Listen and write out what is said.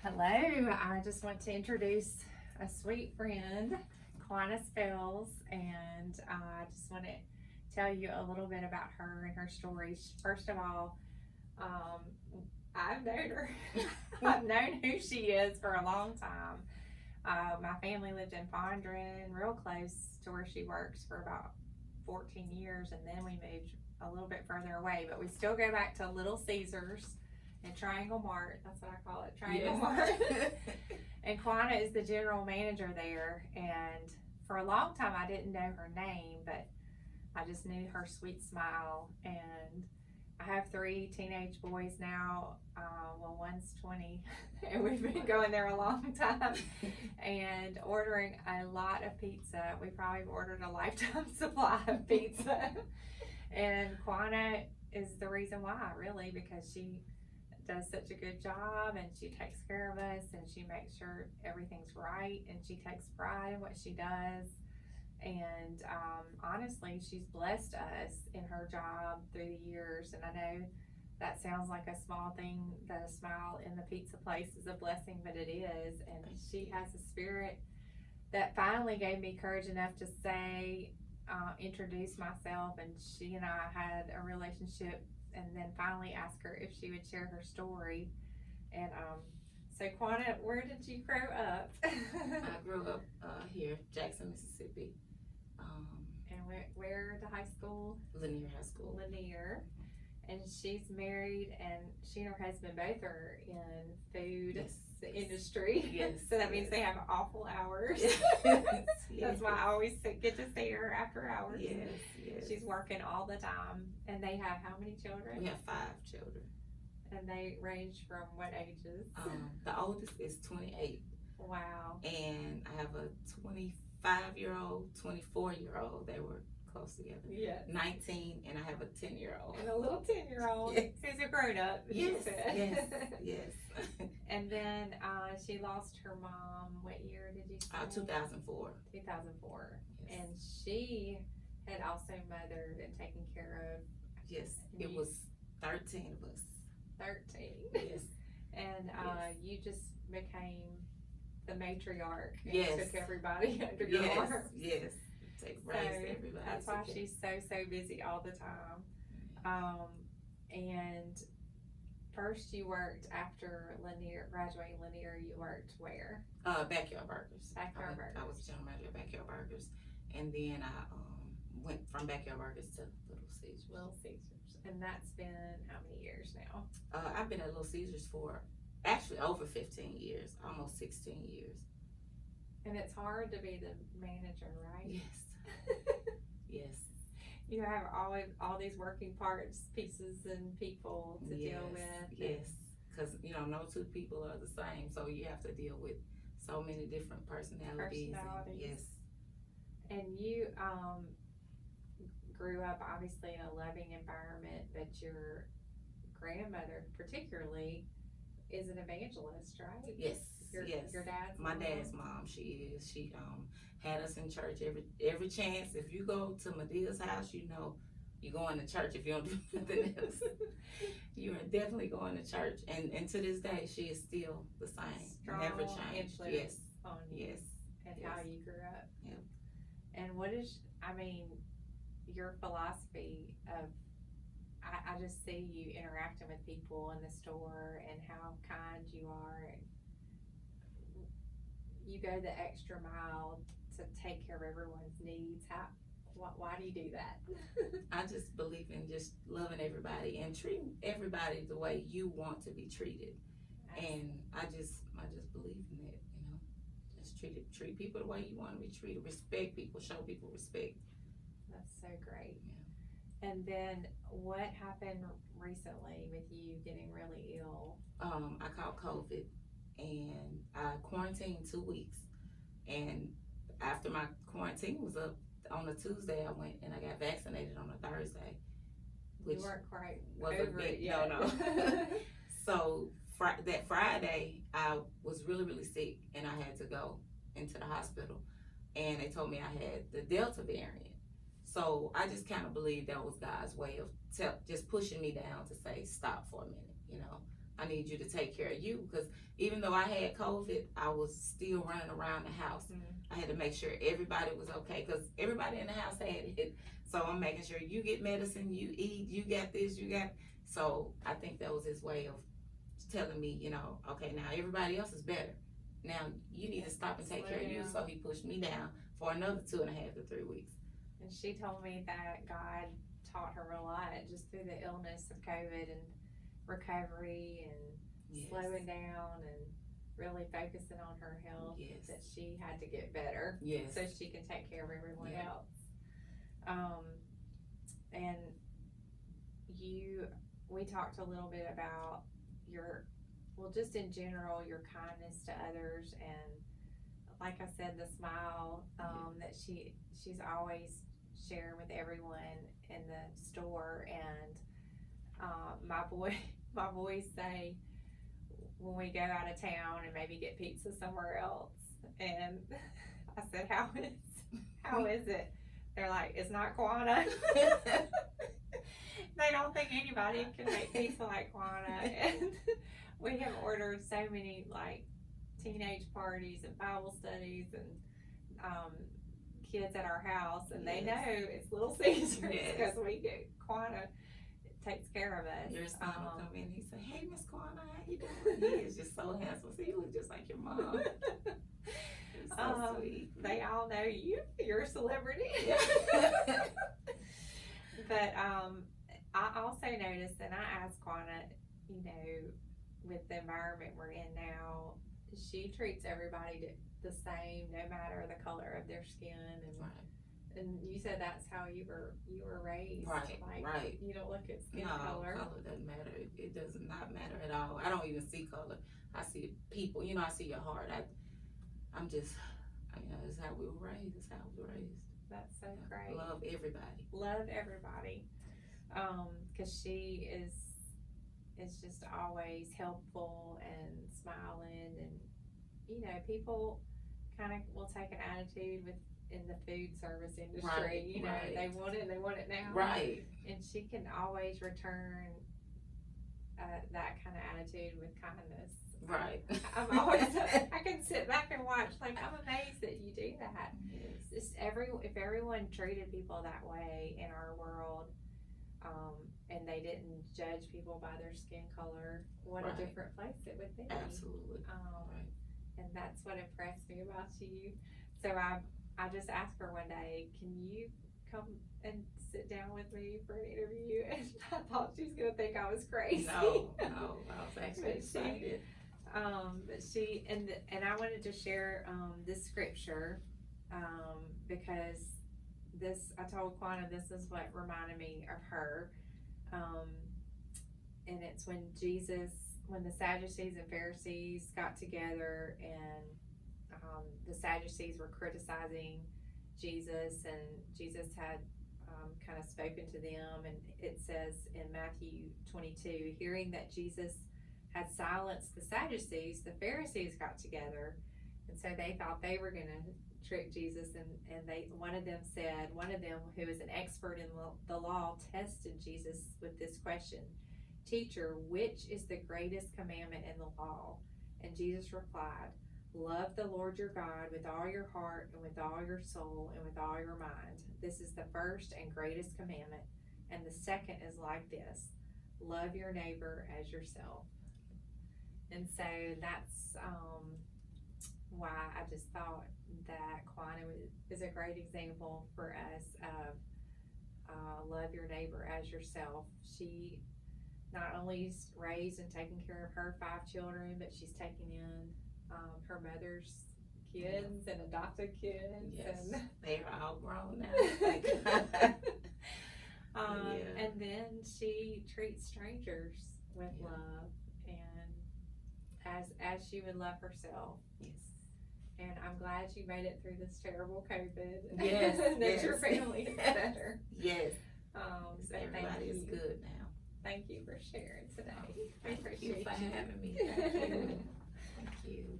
Hello, I just want to introduce a sweet friend, Quana Spells, and I just want to tell you a little bit about her and her story. First of all, um, I've known her. I've known who she is for a long time. My family lived in Fondren, real close to where she works, for about 14 years, and then we moved a little bit further away, but we still go back to Little Caesars and Triangle Mart. That's what I call it, Triangle Mart. And Quana is the general manager there. And for a long time, I didn't know her name, but I just knew her sweet smile. And I have 3 teenage boys now. Well, one's 20, and we've been going there a long time and ordering a lot of pizza. We probably ordered a lifetime supply of pizza. And Quana is the reason why, really, because she does such a good job, and she takes care of us, and she makes sure everything's right, and she takes pride in what she does. And honestly, she's blessed us in her job through the years. And I know that sounds like a small thing, that a smile in the pizza place is a blessing, but it is. And she has a spirit that finally gave me courage enough to say, introduce myself. And she and I had a relationship, and then finally asked her if she would share her story. And so Quana, where did you grow up? I grew up here, Jackson, Mississippi. And where the high school? Lanier High School. Lanier. And she's married, and she and her husband both are in food industry. Yes. So that means they have awful hours. Yes. That's why I always get to see her after hours. Yes. She's working all the time. And they have how many children? We have 5 children. And they range from what ages? The oldest is 28. Wow. And I have a 25-year-old, 24-year-old. They were close together. Yeah. 19, and I have a 10-year-old. And a little 10-year-old. Yes. Who's a grown-up. Yes. Yes. And then she lost her mom. What year did you say? 2004. 2004. Yes. And she had also mothered and taken care of. Yes. It was 13 of us. 13. Yes. And Yes. you just became the matriarch and Yes. took everybody under your arm. Yes. Take rights to everybody. That's why she's so busy all the time. And first you worked after Lanier, graduating Lanier, you worked where? Backyard Burgers. Backyard Burgers. I was general manager of Backyard Burgers, and then I went from Backyard Burgers to Little Caesars. Little Caesars. And that's been how many years now? I've been at Little Caesars for actually over 15 years, almost 16 years. And it's hard to be the manager, right? Yes. Yes. You have all these working parts, pieces, and people to deal with. Yes. Because, no 2 people are the same, so you have to deal with so many different personalities. Yes. And you grew up obviously in a loving environment, but your grandmother particularly is an evangelist, right? Yes. Your dad's my mom? dad's mom. She had us in church every chance. If you go to Medea's house, you're going to church. If you don't do nothing else, you are definitely going to church. And to this day, she is still the same. Strong Never changed. Yes. On you. Yes. And Yes. how you grew up. Yeah. And what is, your philosophy of, I just see you interacting with people in the store and how kind you are, and you go the extra mile to take care of everyone's needs. Why do you do that? I just believe in just loving everybody and treating everybody the way you want to be treated. And I just believe in that, Just treat people the way you want to be treated. Respect people, show people respect. That's so great. Yeah. And then what happened recently with you getting really ill? I caught COVID, and I quarantined 2 weeks. And after my quarantine was up on a Tuesday, I went and I got vaccinated on a Thursday. Which you weren't quite was over a big, it yet. No. So that Friday, I was really sick, and I had to go into the hospital, and they told me I had the Delta variant. So I just kind of believe that was God's way of just pushing me down to say, stop for a minute, I need you to take care of you, because even though I had COVID, I was still running around the house. I had to make sure everybody was okay, because everybody in the house had it. So I'm making sure you get medicine, you eat, you got this, you got. So I think that was his way of telling me, you know, okay, now everybody else is better. Now you need to stop and take care of you. So he pushed me down for another 2.5 to 3 weeks. And she told me that God taught her a lot just through the illness of COVID and recovery and slowing down and really focusing on her health, that she had to get better so she can take care of everyone else. And we talked a little bit about just in general, your kindness to others, and like I said, the smile that she's always sharing with everyone in the store. And my boys say when we go out of town and maybe get pizza somewhere else, and I said, how is it? They're like, it's not Quana. They don't think anybody can make pizza like Quana. And we have ordered so many like teenage parties and Bible studies and kids at our house, and they know it's Little Caesars because we get Quana takes care of us. Your son will come in and he say, hey, Miss Quana, how you doing? He is just so handsome. So you look just like your mom. So sweet. They all know you're a celebrity. But I also noticed, and I asked Quana, you know, with the environment we're in now, she treats everybody the same, no matter the color of their skin. And you said that's how you were raised. Right. You don't look at skin color. Color doesn't matter. It does not matter at all. I don't even see color. I see people. You know, I see your heart. I'm just, you know, this is how we were raised. This is how we were raised. That's so great. Love everybody. Love everybody. 'Cause she is just always helpful and smiling, and you know, people kind of will take an attitude in the food service industry. You know, they want it now. Right. And she can always return that kind of attitude with kindness. Right. I'm always, I can sit back and watch, like, I'm amazed that you do that. Just if everyone treated people that way in our world, and they didn't judge people by their skin color, what a different place it would be. Absolutely. And that's what impressed me about you. So I just asked her one day, can you come and sit down with me for an interview? And I thought she was gonna think I was crazy. No, I was actually excited. But she and I wanted to share this scripture because I told Quana this is what reminded me of her, and it's when the Sadducees and Pharisees got together, and the Sadducees were criticizing Jesus, and Jesus had kind of spoken to them, and it says in Matthew 22, hearing that Jesus had silenced the Sadducees, the Pharisees got together, and so they thought they were going to trick Jesus, and one of them who is an expert in the law tested Jesus with this question, teacher, which is the greatest commandment in the law? And Jesus replied, love the Lord your God with all your heart and with all your soul and with all your mind. This is the first and greatest commandment, and the second is like this, love your neighbor as yourself. And so that's why I just thought that Quana is a great example for us of love your neighbor as yourself. She not only is raised and taking care of her 5 children, but she's taking in her mother's kids and adopted kids. Yes, and they are all grown now. And then she treats strangers with love, and as she would love herself. Yes. And I'm glad you made it through this terrible COVID. Yes. That your family is better. Yes. So everybody is good now. Thank you for sharing today. Thank you for having me. Thank you. Thank you.